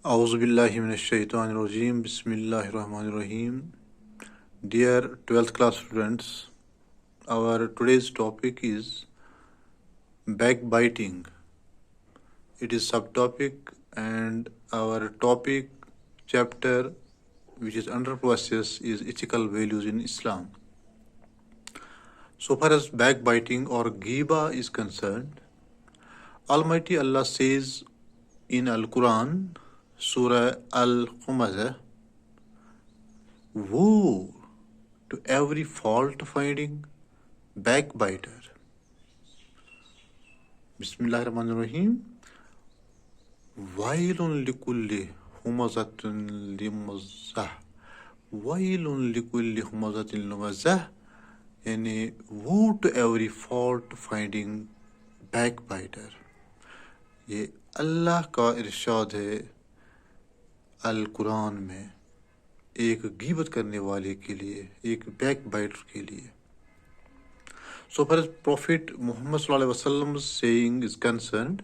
Auzubillahi minash-shaytanir-rajim. Bismillahir-rahmanir-rahim. Dear 12th class students, our today's topic is backbiting. It is subtopic and our topic chapter which is under process is ethical values in Islam. So far as backbiting or ghiba is concerned, Almighty Allah says in Al-Quran, Surah Al-Humazah, woe to every fault-finding backbiter. Bismillahirrahmanirrahim. Wailun likulli humazatin limuzzah. Wailun likulli humazatin limuzzah. Yani woe to every fault-finding backbiter. ये अल्लाह का इरशाद है अल कुरान में एक गीबत करने वाले के लिए, एक बैक बाइटर के लिए. So far as Prophet Muhammad sallallahu alaihi wasallam's saying is concerned,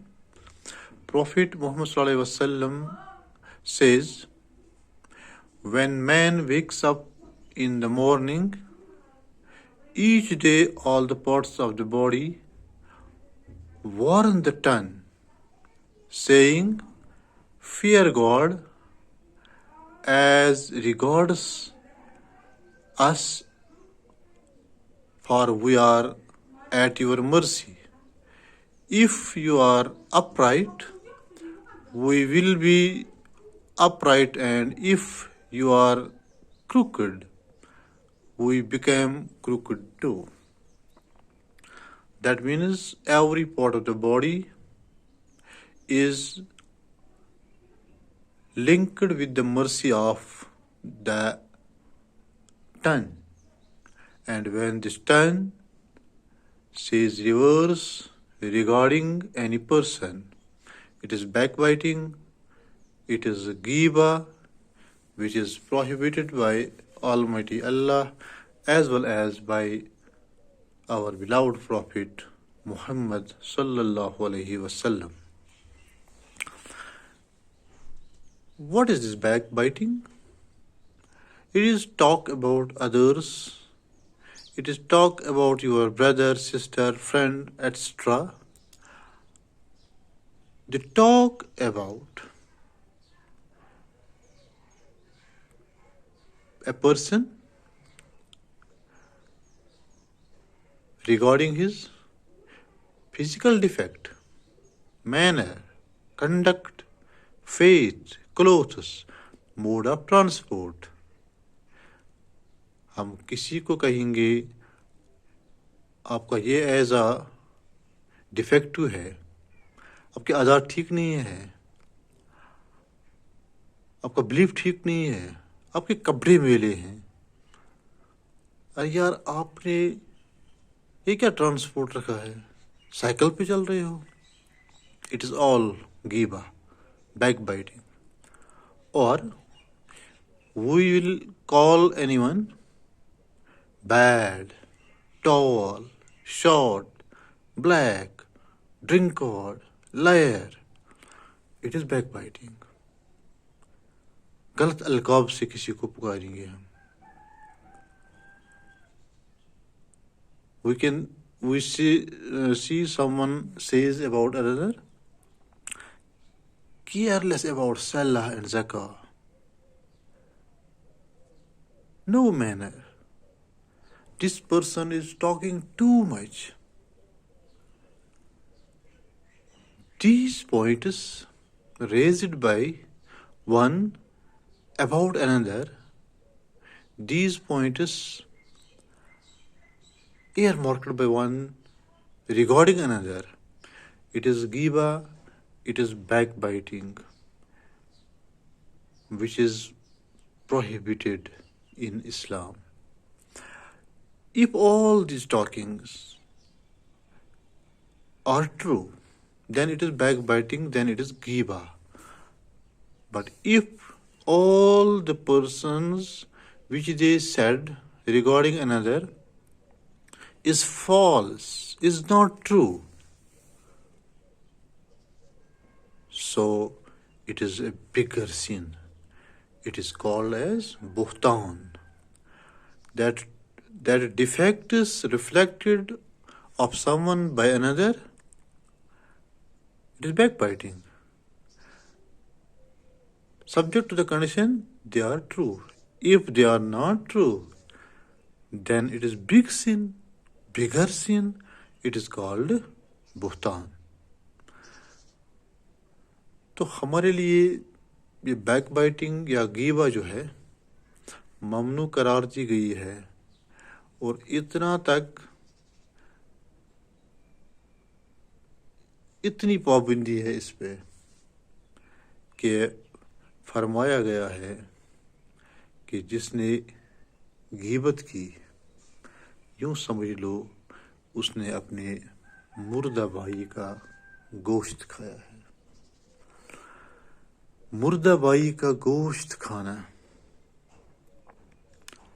Prophet Muhammad sallallahu alaihi wasallam says, when man wakes up in the morning, each day all the parts of the body warn the tongue, saying, fear God as regards us, for we are at your mercy. If you are upright, we will be upright, and if you are crooked, we become crooked too. That means every part of the body is linked with the mercy of the tongue. And when this tongue says reverse regarding any person, it is backbiting, it is ghiba, which is prohibited by Almighty Allah as well as by our beloved Prophet Muhammad sallallahu alaihi wasallam. What is this backbiting? It is talk about others. It is talk about your brother, sister, friend, etc. They talk about a person regarding his physical defect, manner, conduct, faith, clothes, mode of transport. हम किसी को कहेंगे आपका ये ऐसा defective है, आपके आज़ाद ठीक नहीं है, आपका बिलीफ ठीक नहीं है, आपके कपड़े मेले हैं. अरे यार, आपने ये क्या ट्रांसपोर्ट रखा है, साइकिल पे चल रहे हो. इट इज़ ऑल गीबा, backbiting. Or we will call anyone bad, tall, short, black, drinkard, liar. It is backbiting. गलत अलकाब से किसी को पुकारेंगे हम. We see someone says about another, careless about Salah and Zakah. No manner. This person is talking too much. These points raised by one about another, these points earmarked by one regarding another, it is ghiba, it is backbiting, which is prohibited in Islam. If all these talkings are true, then it is backbiting, then it is ghiba. But if all the persons which they said regarding another is false, is not true, so it is a bigger sin. It is called as buhtan. That defect is reflected of someone by another, it is backbiting. Subject to the condition they are true. If they are not true, then it is big sin, bigger sin. It is called बुहतान. तो हमारे लिए ये back biting या गीबा जो है ममनू करार दी गई है, और इतना तक इतनी पाबंदी है इस पे कि फरमाया गया है कि जिसने गीबत की, यूं समझ लो उसने अपने मुर्दा भाई का गोश्त खाया है. मुर्दा भाई का गोश्त खाना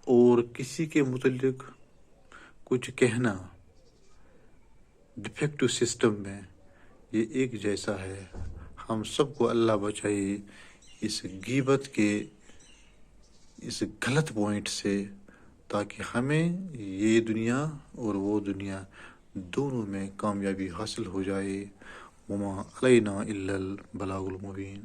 और किसी के मुतल्लिक कुछ कहना डिफेक्टिव सिस्टम में ये एक जैसा है. हम सबको अल्लाह बचाए इस गीबत के इस गलत पॉइंट से, ताकि हमें ये दुनिया और वो दुनिया दोनों में कामयाबी हासिल हो जाए. वमा अलैना इल्लल बलागुल मुबीन.